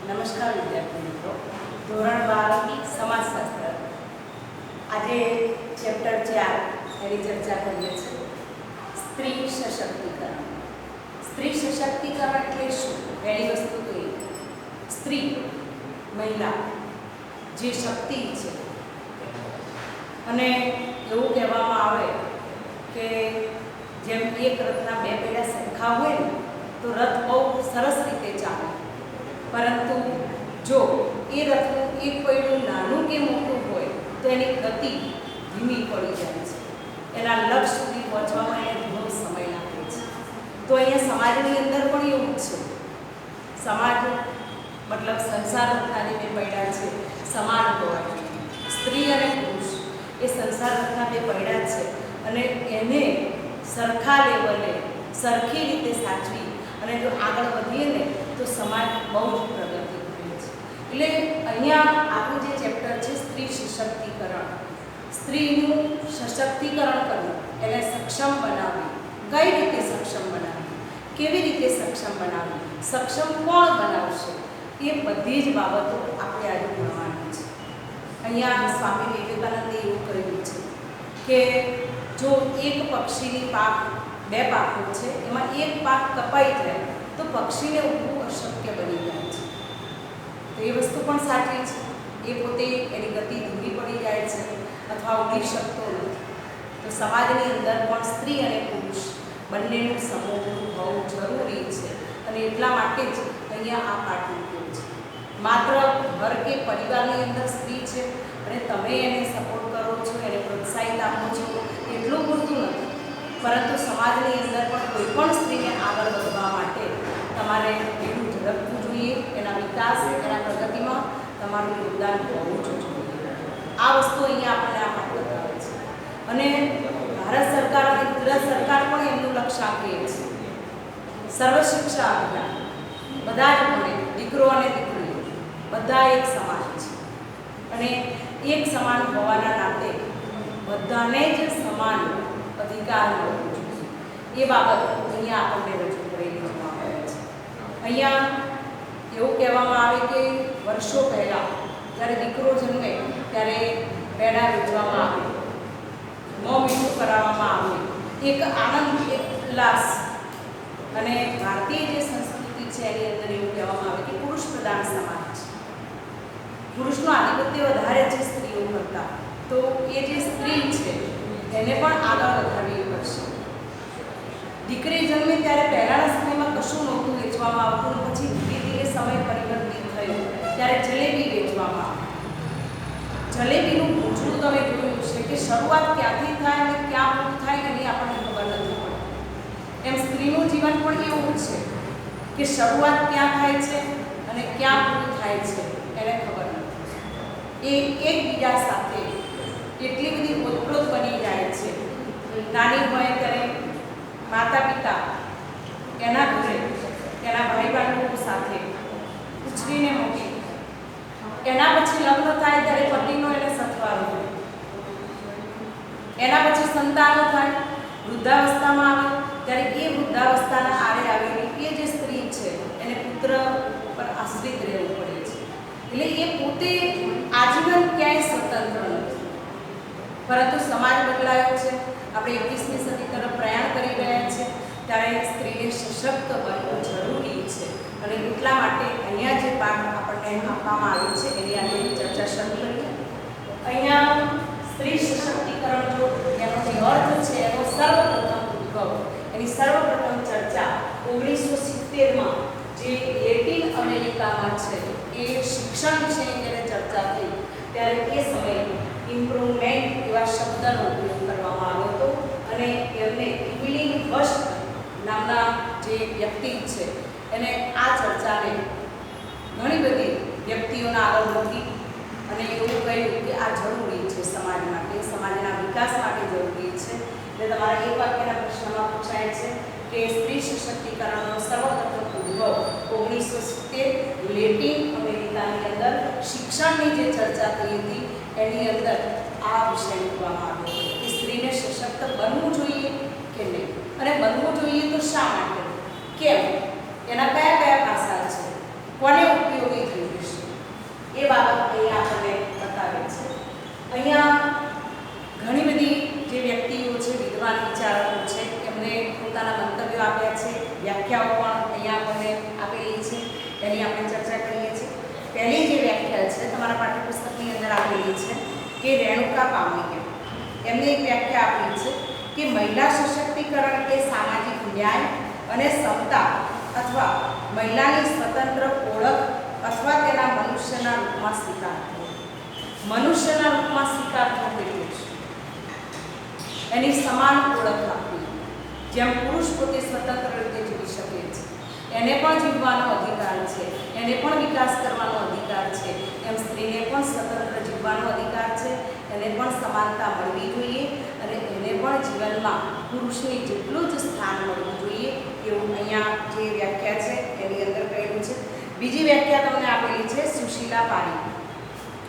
નમસ્કાર વિદ્યાર્થી મિત્રો, ધોરણ 12 સમાજશાસ્ત્ર. આજે ચેપ્ટર 4 એની ચર્ચા કરીએ છીએ. સ્ત્રી સશક્તિકરણ. સ્ત્રી સશક્તિકરણ એટલે શું? પહેલી વસ્તુ તો એ સ્ત્રી મહિલા જે શક્તિ છે, અને એવું કહેવામાં આવે કે જેમ એક રથના બે પૈડા સરખા હોય ને તો રથ બહુ સરસ રીતે ચાલે, પરંતુ જો એ રથનું એક પૈડું નાનું કે મોટું હોય તો એની ગતિ ધીમી પડી જાય છે, એના લક્ષ્ય સુધી પહોંચવામાં એને ઘણો સમય લાગે છે. તો અહીંયા સમાજની અંદર પણ એવું જ છે. સમાજ મતલબ સંસાર રથના જે બે પૈડા છે સમાન હોવા જોઈએ. સ્ત્રી અને પુરુષ એ સંસાર રથના બે પૈડા છે, અને એને સરખા લેવલે સરખી રીતે સાચવી અને જો આગળ વધીએ ને તો સમાજ બહુ જ પ્રગતિ કરે છે. એટલે અહીંયા આપણું જે ચેપ્ટર છે સ્ત્રી સશક્તિકરણ, સ્ત્રીનું સશક્તિકરણ કરવું, એને સક્ષમ બનાવવી. કઈ રીતે સક્ષમ બનાવવી, કેવી રીતે સક્ષમ બનાવવી, સક્ષમ કોણ બનાવશે, એ બધી જ બાબતો આપણે આજે ભણવાની છે. અહીંયા સ્વામી વિવેકાનંદે એવું કહ્યું છે કે જો એક પક્ષીની પાંખ બે પાંખો છે, એમાં એક પાંખ કપાઈ જાય તો પક્ષીને ઉડવું અશક્ય બની જાય છે. તો એ વસ્તુ પણ સાચી છે. એ પોતે એની ગતિ ધીમી પડી જાય છે અથવા ઉડી શકતો નથી. તો સમાજની અંદર પણ સ્ત્રી અને પુરુષ બંનેનું સમૂહ બહુ જરૂરી છે, અને એટલા માટે જ અહીંયા આ પાઠ મૂક્યો છે. માત્ર ઘર કે પરિવારની અંદર સ્ત્રી છે અને તમે એને સપોર્ટ કરો છો, એને પ્રોત્સાહિત આપો છો, એટલું પૂરતું નથી, પરંતુ સમાજની અંદર પણ કોઈ પણ સ્ત્રીને આગળ વધવા માટે તમારે એટલું ઝડપવું જોઈએ. એના વિકાસ, એના પ્રગતિમાં તમારું યોગદાન હોવું જ જોઈએ. આ વસ્તુ અહીંયા આપણને આ પાઠ બતાવે છે. અને ભારત સરકાર અને ગુજરાત સરકાર પણ એમનું લક્ષ્ય આપે છે સર્વ શિક્ષા અભિયાન. બધા જ ભણે, દીકરો અને દીકરીઓ બધા એક સમાન છે, અને એક સમાન હોવાના નાતે બધાને જ સમાન અધિકાર મળવો જોઈએ. એ બાબત અહીંયા આપણને રજૂ કરેલી જોવા મળે છે. અહીંયા એવું કહેવામાં આવે કે વર્ષો પહેલાં જ્યારે દીકરો જન્મે ત્યારે પેડા વેચવામાં આવે, મોં મીઠું કરાવવામાં આવે, એક આનંદ, એક ઉલ્લાસ. અને ભારતીય જે સંસ્કૃતિ છે એની અંદર એવું કહેવામાં આવે કે પુરુષ પ્રધાન સમાજ છે, પુરુષનું આધિપત્ય વધારે છે સ્ત્રીઓ કરતાં. તો એ જે સ્ત્રી છે એને પણ આગળ વધારવી પડશે. દીકરી જન્મે ત્યારે પહેલાંના સમયમાં કશું નહોતું વેચવામાં આવતું, પછી ધીરે ધીરે સમય પરિવર્તિત થયો ત્યારે જલેબી વેચવામાં આવે. જલેબીનું પૂછડું તમે જોયું છે કે શરૂઆત ક્યાંથી થાય અને ક્યાં પૂરું થાય એની આપણને ખબર નથી પડતી. એમ સ્ત્રીનું જીવન પણ એવું છે કે શરૂઆત ક્યાં થાય છે અને ક્યાં પૂરું થાય છે એને ખબર નથી. એ એકબીજા સાથે એટલી બધી ઓતપ્રોત બની જાય છે. નાની હોય ત્યારે માતા પિતા એના ઘરે એના ભાઈ બહેનો સાથે ઉછરીને મૂકી, એના પછી લગ્ન થાય ત્યારે પતિનો એને સથવારો હોય, એના પછી સંતાનો થાય, વૃદ્ધાવસ્થામાં આવે ત્યારે એ વૃદ્ધાવસ્થાના આરે આવેલી એ જે સ્ત્રી છે એને પુત્ર પર આશ્રિત રહેવું પડે છે. એટલે એ પોતે આજીવન ક્યાંય સ્વતંત્ર નથી. પરંતુ સમાજ બદલાયો છે, આપણે 21મી સદી તરફ પ્રયાણ કરી રહ્યા છીએ, ત્યારે સ્ત્રીને સશક્ત બનવું જરૂરી છે. અને એટલા માટે અહીંયા જે પાઠ આપણને આપવામાં આવ્યો છે એની આજે ચર્ચા શરૂ કરીએ. અહીંયા સ્ત્રી સશક્તિકરણ જો એનો જે અર્થ છે એનો સર્વપ્રથમ ઉદ્ભવ, એની સર્વપ્રથમ ચર્ચા 1970માં જે લેટિન અમેરિકામાં છે એ શિક્ષણ વિશેની જ્યારે ચર્ચા થઈ ત્યારે એ સમયે ઇમ્પ્રુવમેન્ટ એવા શબ્દનો ઉપયોગ કરવામાં આવ્યો હતો. અને એમને ઇવલિન વસ્ટ નામના જે વ્યક્તિ છે એને આ ચર્ચાને ઘણી બધી વ્યક્તિઓના આગળ મૂકી અને એવું કહ્યું કે આ જરૂરી છે સમાજ માટે, સમાજના વિકાસ માટે જરૂરી છે. એટલે તમારા એક વાક્યના પ્રશ્નમાં પૂછાય છે કે સ્ત્રી સશક્તિકરણનો સર્વપ્રથમ ઉદ્ભવ 1970 લેટિન અમેરિકાની અંદર શિક્ષણની જે ચર્ચા થઈ હતી એની અંદર આ વિષય મૂકવામાં આવ્યો કે સ્ત્રીને સશક્ત બનવું જોઈએ કે નહીં, અને બનવું જોઈએ તો શા માટે, કેમ, એના કયા કયા પાસા છે, કોને ઉપયોગી થયું એની આપણે ચર્ચા કરીએ છીએ. પહેલી જે વ્યાખ્યા છે તમારા પાઠ્યપુસ્તકની અંદર આપેલી છે કે રેણુકા પાવનીએ એમને એક વ્યાખ્યા આપી છે કે મહિલા સશક્તિકરણ એ સામાજિક ન્યાય અને સમતા અથવા મહિલાની સ્વતંત્ર ઓળખ અથવા તેના મનુષ્યના રૂપમાં સ્વીકાર થવો. મનુષ્યના રૂપમાં સ્વીકાર થવો એટલે એની સમાન ઓળખ આપવી. જેમ પુરુષ પોતે સ્વતંત્ર રીતે જીવી શકે છે, એને પણ જીવવાનો અધિકાર છે, એને પણ વિકાસ કરવાનો અધિકાર છે, એમ સ્ત્રીને પણ સ્વતંત્ર જીવવાનો અધિકાર છે, એને પણ સમાનતા મળવી જોઈએ અને એને પણ જીવનમાં પુરુષની જેટલું જ સ્થાન મળવું જોઈએ એવું અહીંયા જે વ્યાખ્યા છે એની અંદર કહેલું છે. બીજી વ્યાખ્યા તમને આપેલી છે સુશીલા પારીખ.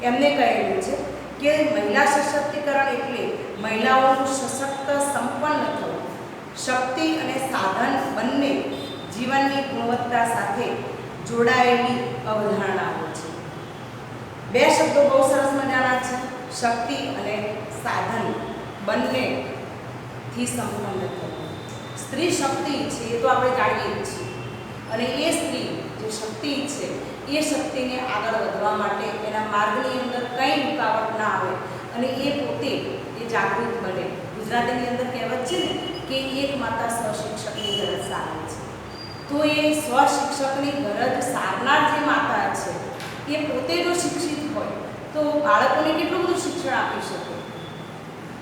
એમને કહેલું છે કે મહિલા સશક્તિકરણ એટલે મહિલાઓનું સશક્ત સંપન્ન થવું. શક્તિ અને સાધન બંને જીવનની ગુણવત્તા સાથે જોડાયેલી અવધારણાઓ છે. બે શબ્દો બહુ સરસ મજાના છે, શક્તિ અને સાધન બંનેથી સંપન્ન થવું. સ્ત્રી શક્તિ છે એ તો આપણે જાણીએ જ છીએ અને એ સ્ત્રી જે શક્તિ છે એ શક્તિને આગળ વધવા માટે એના માર્ગની અંદર કંઈ રૂકાવટ ના આવે અને એ પોતે એ જાગૃત બને. ગુજરાતીની અંદર કહેવત છે ને કે એક માતા સ્વશિક્ષકની ગરજ સારે છે. તો એ સ્વશિક્ષકની ગરજ સારનાર જે માતા છે એ પોતે જો શિક્ષિત હોય તો બાળકોને કેટલું બધું શિક્ષણ આપી શકે.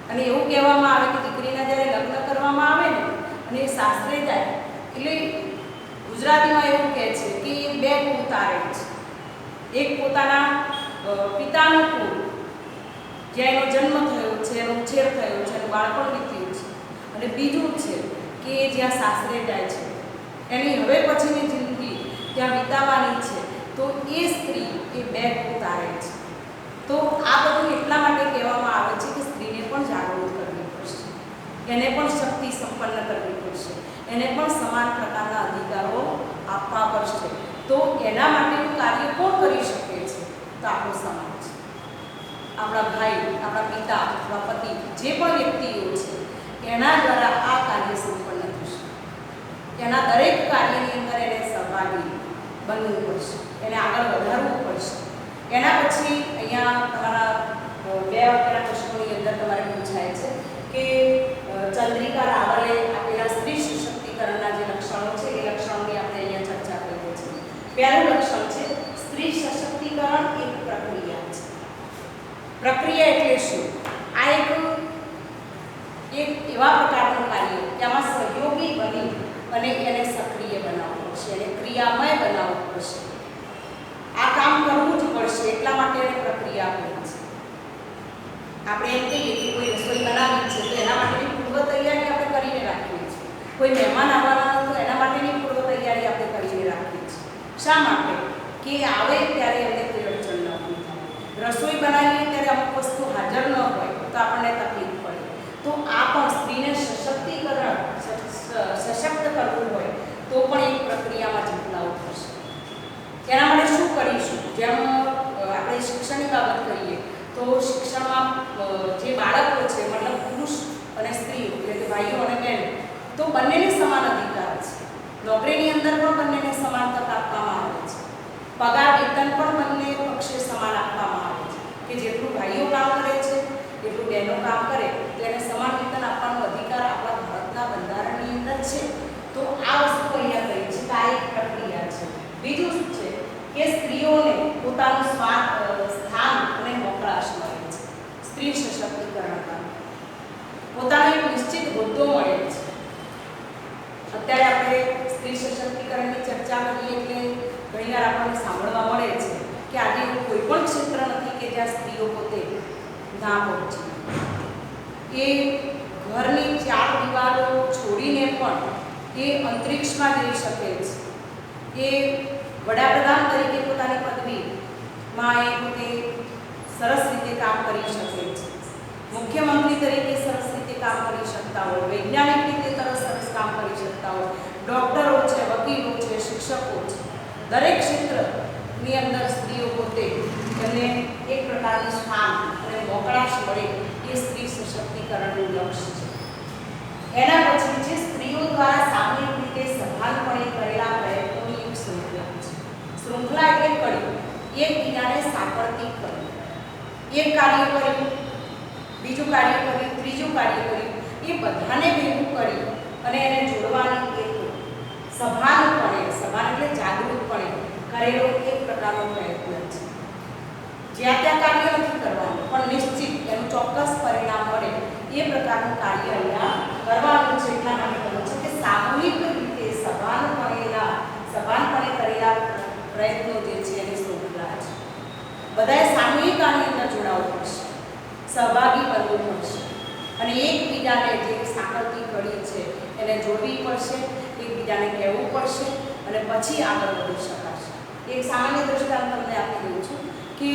અને એવું કહેવામાં આવે કે દીકરીના જ્યારે લગ્ન કરવામાં આવે ને અને એ સાસરે જાય એટલે ગુજરાતીમાં એવું કહે છે કે એ બે કુળ તારે છે. એક પોતાના પિતાનું કુળ જ્યાં એનો જન્મ થયો છે, એનો ઉછેર થયો છે, એનું બાળપણ વીત્યું છે, અને બીજું છે કે જ્યાં સાસરે જાય છે એની હવે પછીની જિંદગી ત્યાં વિતાવવાની છે. તો એ સ્ત્રી એ બે કુળ તારે છે. તો આ બધું એટલા માટે કહેવામાં આવે છે કે સ્ત્રીને પણ જાગૃત કરવી પડશે, એને પણ શક્તિ સંપન્ન કરવી પડશે, એને પણ સમાન પ્રકારના અધિકારો આપવા પડશે. તો એના માટેનું કાર્ય કોણ કરી શકે છે? તો આપણો સમાજ, આપણા ભાઈ, આપણા પિતા, આપણા પતિ, જે પણ વ્યક્તિઓ છે એના દ્વારા આ કાર્ય સંપન્ન થશે. એના દરેક કાર્યની અંદર એને સહભાગી બનવું પડશે, એને આગળ વધારવું પડશે. એના પછી અહીંયા તમારા બે વાક્યના પ્રશ્નોની અંદર તમારે પૂછાય છે કે ચંદ્રિકા રાવલે આપેલા સ્ત્રી સશક્તિકરણના જે લક્ષણો છે એ લક્ષણોની આપણે અહીંયા ચર્ચા કરીએ છીએ. પહેલું લક્ષણ છે સ્ત્રી સશક્તિકરણ એક પ્રક્રિયા છે. પ્રક્રિયા એટલે શું? આ એક એવા પ્રકારનું કાર્ય કે આમાં સહયોગી બની અને એને સક્રિય બનાવવું પડશે, એને ક્રિયામય બનાવવું પડશે. આ કામ કરવું જ પડશે, એટલા માટે એને પ્રક્રિયા આપેલી છે. આપણે એમ કહીએ કે કોઈ રસોઈ બનાવી છે તો એના માટેની પૂર્વ તૈયારી આપણે કરીને રાખીએ છીએ. કોઈ મહેમાન આવવાના તો એના માટેની પૂર્વ તૈયારી આપણે કરીને રાખીએ છીએ. શા માટે? કે આવે ત્યારે એમને કોઈ અડચણ ન હોય. રસોઈ બનાવીએ ત્યારે અમુક વસ્તુ હાજર ન હોય તો આપણને તકલીફ પડે. તો આ પણ સ્ત્રીને સશક્ત કરવું હોય તો પણ એક પ્રક્રિયામાં ઝંપલાવવું પડશે. એના માટે શું કરીશું? જેમ આપણે શિક્ષણની બાબત કરીએ તો શિક્ષણમાં જે બાળકો છે મતલબ પુરુષ અને સ્ત્રીઓ એટલે કે ભાઈઓ અને બહેનો તો બંનેને સમાન અધિકાર છે. નોકરીની અંદર પણ બંનેને સમાન તક આપવામાં આવે છે. પગાર વેતન પણ બંને પક્ષે સમાન આપવામાં આવે છે કે જેટલું ભાઈઓ કામ કરે છે એટલું બહેનો કામ કરે તો એને સમાન વેતન આપવાનો અધિકાર આપણા ભારતના બંધારણની અંદર છે. તો આ વસ્તુ અહીંયા કહી છે કે આ એક પ્રક્રિયા છે. બીજું શું છે કે સ્ત્રીઓને પોતાનું સ્થાન અને મોકળાશ મળે છે. સ્ત્રી સશક્તિકરણમાં પોતાનો એક નિશ્ચિત હોદ્દો મળે છે. અત્યારે આપણે સ્ત્રી સશક્તિકરણની ચર્ચા કરીએ એટલે ઘણીવાર આપણને સાંભળવા મળે છે કે આજે એવું કોઈ પણ ક્ષેત્ર નથી કે જ્યાં સ્ત્રીઓ પોતે ના પહોંચે. એ ઘરની ચાર દિવાલો છોડીને પણ એ અંતરિક્ષમાં જઈ શકે છે. એ વડાપ્રધાન તરીકે પોતાની પદવીમાં એ પોતે સરસ રીતે કામ કરી શકે છે. મુખ્યમંત્રી તરીકે સરસ રીતે કામ કરી શકતા હોય, વૈજ્ઞાનિક રીતે સરસ કામ કરી શકતા હોય, ડૉક્ટરો છે, વકીલો છે, શિક્ષકો છે. દરેક ક્ષેત્રની અંદર સ્ત્રીઓ પોતે એમને એક પ્રકારનું સ્થાન અને મોકળાશ મળે એ સ્ત્રી સશક્તિકરણનું લક્ષ્ય છે. એના પછી છે સ્ત્રીઓ દ્વારા સામૂહિક રીતે સભાનપણે કરેલા પ્રયત્નોની એક સંખ્યા છે. એકબીજાને સાંકળતી કરી. એક કાર્ય કર્યું, બીજું કાર્ય કર્યું, ત્રીજું કાર્ય કર્યું, એ બધાને ભેગું કરી અને એને જોડવાની એક સભાનપણે, સભાન એટલે જાગૃતપણે કરેલો એક પ્રકારનો પ્રયત્ન છે. જ્યાં ત્યાં કાર્ય નથી કરવાનું, પણ નિશ્ચિત એનું ચોક્કસ પરિણામ મળે એ પ્રકારનું કાર્ય અહીંયા કરવાનું છે. એટલા માટે કહ્યું છે કે સામૂહિક રીતે સભાનપણે કરેલા પ્રયત્નો જે છે એની શૃંખલા છે. બધાએ સામૂહિક આની અંદર જોડાવવું પડશે, સહભાગી બનવું પડશે અને એકબીજાને જે સાંકળતી કડી છે એને જોડવી પડશે, એકબીજાને કહેવું પડશે અને પછી આગળ વધી શકાશે. એક સામાન્ય દ્રષ્ટાંત તમને આપી દઉં છું કે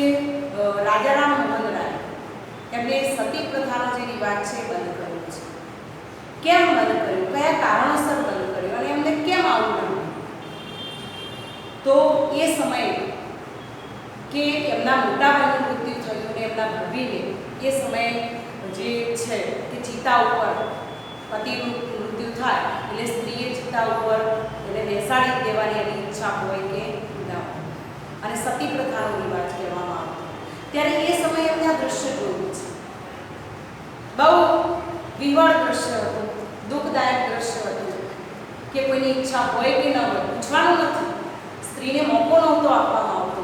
રાજારામ મોહન રાય એમને સતી પ્રથાનો જે રિવાજ છે બંધ કર્યો છે. કેમ બંધ કર્યું, કયા કારણોસર બંધ કર્યું અને એમને કેમ આવું બન્યું? તો એ સમયે કે એમના મોટા ભાઈનું મૃત્યુ થયું અને એમના ભાભીને એ સમયે જે છે કે ચિતા ઉપર પતિનું મૃત્યુ થાય એટલે સ્ત્રીએ ચિતા ઉપર એને બેસાડી દેવાની એની ઈચ્છા હોય કે ના હોય અને સતી પ્રથાનો રિવાજ કહેવામાં આવતો. ત્યારે એ સમયે એમને આ દ્રશ્ય જોયું છે. બહુ વિવળ દ્રશ્ય હતું, દુઃખદાયક દ્રશ્ય હતું કે કોઈની ઈચ્છા હોય કે ન હોય પૂછવાનું નથી. સ્ત્રીને મોકો નહોતો આપવામાં આવતો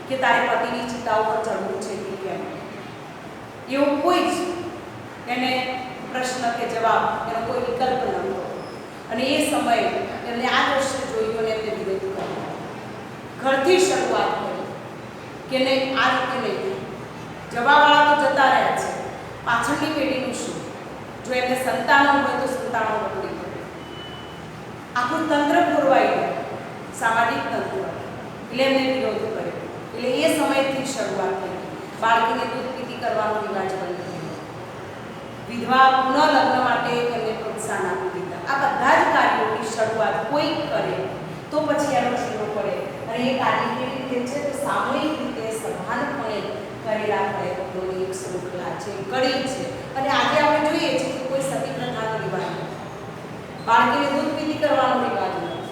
કે તારે પતિની ચિતા ઉપર ચડવું છે કે કેમ. એવું કોઈ જ એને પ્રશ્ન કે જવાબ એનો કોઈ વિકલ્પ નહોતો. અને એ સમયે એમને આ દ્રશ્ય જોયું અને એમને વિરોધ કર્યો. ઘરથી શરૂઆત કરી કે નહીં, આ રીતે નહીં, જવાવાળા તો જતા રહ્યા છે, પાછળની પેઢીનું શું? જો એમને સંતાનો હોય તો સંતાનો બગડી પડે. આખું તંત્ર ખોરવાઈ ગયું, સામાજિક તંત્ર. એટલે એમને વિરોધ કર્યો. એટલે એ સમયથી શરૂઆત થઈ. બાળકીને દૂધ પીતી કરવાનો રિવાજ બંધ થયો. વિધવા પુનઃલગ્ન માટે એમને પ્રોત્સાહન આપી દીધા. આ બધા જ કાર્યોની શરૂઆત કોઈ કરે તો પછી એનો છેડો પડે અને એ કાર્ય કેવી રીતે છે તો સામૂહિક રીતે સભાનપણે કરેલા પ્રયત્નોની એક શૃંખલા છે, કડી છે. અને આજે આપણે જોઈએ છીએ કે કોઈ સતી પ્રથાનો રિવાજ નથી, બાળકીને દૂધ પીતી કરવાનો રિવાજ નથી,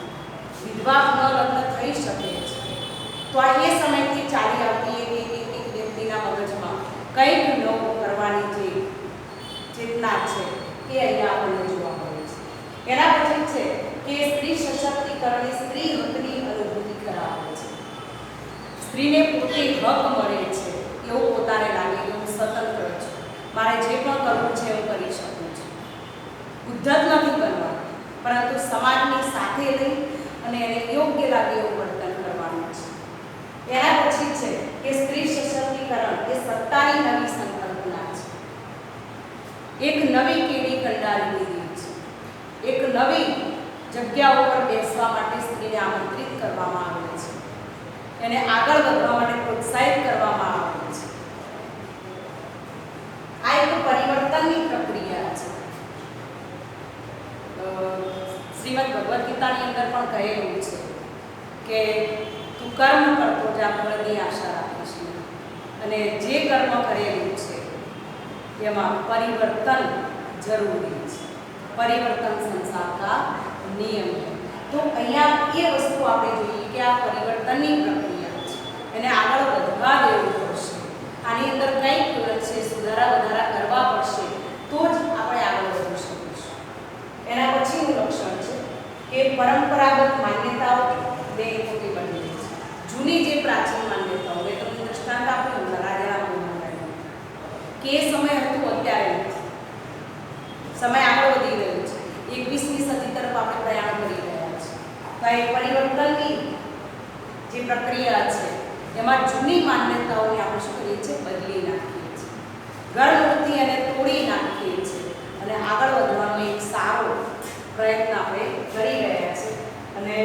વિધવા પુનઃલગ્ન થઈ શકે છે. તો આ એ સમયથી ચાલી આવતી એક વ્યક્તિના મગજમાં કંઈક નવું કરવાની જે ચેતના છે એ અહીંયા આપણને જોવા મળે છે. એના પછી છે કે સ્ત્રી સશક્તિકરણ એ સ્ત્રી હકની અનુભૂતિ કરાવે છે. સ્ત્રીને પોતે હક મળે છે એવું પોતાને લાગે કે હું સ્વતંત્ર છું, મારે જે પણ કરવું છે હું કરી શકું છું. ઉદ્ધત નથી બનવાનું, પરંતુ સમાજની સાથે લઈ અને એને યોગ્ય લાગે એવું વર્તન કરવાનું છે. એના પછી છે કે સ્ત્રી સશક્તિકરણ એ સત્તાની નવી સંકલ્પના છે. એક નવી કેડી કંડારી દીધી છે. એક નવી જગ્યા ઉપર બેસવા માટે સ્ત્રીને આમંત્રિત કરવામાં આવે છે, એને આગળ વધવા માટે પ્રોત્સાહિત કરવામાં આવે છે. આ એક પરિવર્તનની પ્રક્રિયા છે. શ્રીમદ ભગવદ્ ગીતાની અંદર પણ કહેલું છે કે તું કર્મ કરતો જા ફળની આશા રાખીશ નહીં. અને જે કર્મ કરેલું છે એમાં પરિવર્તન જરૂરી છે. પરિવર્તન સંસાર કા નિયમ છે. તો અહીંયા એ વસ્તુ આપણે જોઈએ કે આ પરિવર્તનની પ્રક્રિયા છે, એને આગળ વધવા દેવું પડશે. આની અંદર કંઈક છે સુધારા વધારા કરવા પડશે તો જ આપણે આગળ વધી શકીશું. એના પછીનું લક્ષણ છે કે પરંપરાગત માન્યતાઓ બે પોતે બની રહી છે. જૂની જે પ્રાચીન માન્યતાઓ મેં તમને દૃષ્ટાંત આપ્યું રાજારામ મોહન રાય કે એ સમય હતું, અત્યારે નથી. સમય આગળ વધી રહ્યો છે, 21મી સદી તરફ આપણે પ્રયાણ કરી રહ્યા છીએ. તો એ પરિવર્તનની જે પ્રક્રિયા છે એમાં જૂની માન્યતાઓને આપણે શું કરીએ છીએ, બદલી નાખીએ છીએ, ગળમૂળથી એને તોડી નાખીએ છીએ અને આગળ વધવાનો એક સારો પ્રયત્ન આપણે કરી રહ્યા છીએ. અને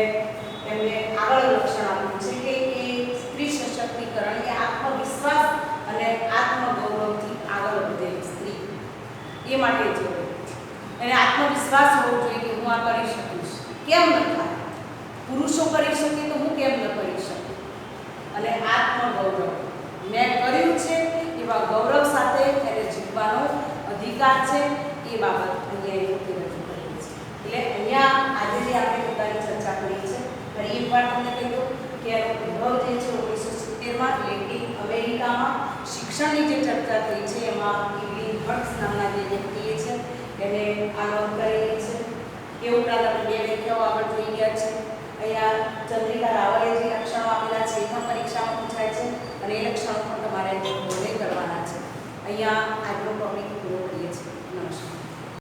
એમને આગળ લક્ષણ આપ્યું છે કે એ સ્ત્રી સશક્તિકરણ એ આત્મવિશ્વાસ અને આત્મગૌરવથી આગળ વધે સ્ત્રી એ માટે જોઈએ. એને આત્મવિશ્વાસ હોવો જોઈએ કે હું આ કરી શકીશ. કેમ ન થાય? પુરુષો કરી શકે તો હું કેમ ન કરી શકું? અને આત્મગૌરવ, મેં કર્યું છે એવા ગૌરવ સાથે એને જીવવાનો અધિકાર છે એ બાબત અહીંયા પોતે રજૂ કરી છે. એટલે અહીંયા આજે જે આપણે પોતાની ચર્ચા કરી છે ફરી એકવાર તમને કહી દઉં કે એનો ઉદ્ભવ જે છે 1970 યુએસએમાં લેટિન અમેરિકામાં શિક્ષણની જે ચર્ચા થઈ છે એમાં ઇવલિન હર્ટ્સ નામના જે વ્યક્તિએ છે એને આ નોંધ કરેલી છે. એ ઉપરાંત આપણે બે વ્યાખ્યાઓ આગળ જોઈ ગયા છે. અહીંયા ચંદ્રિકા રાવલે જે લક્ષણો આપેલા છે એ પણ પરીક્ષામાં પૂછાય છે અને એ લક્ષણો પણ તમારે બોલે કરવાના છે. અહીંયા આજનો ટોપિક પૂરો કરીએ છીએ. નમસ્કાર.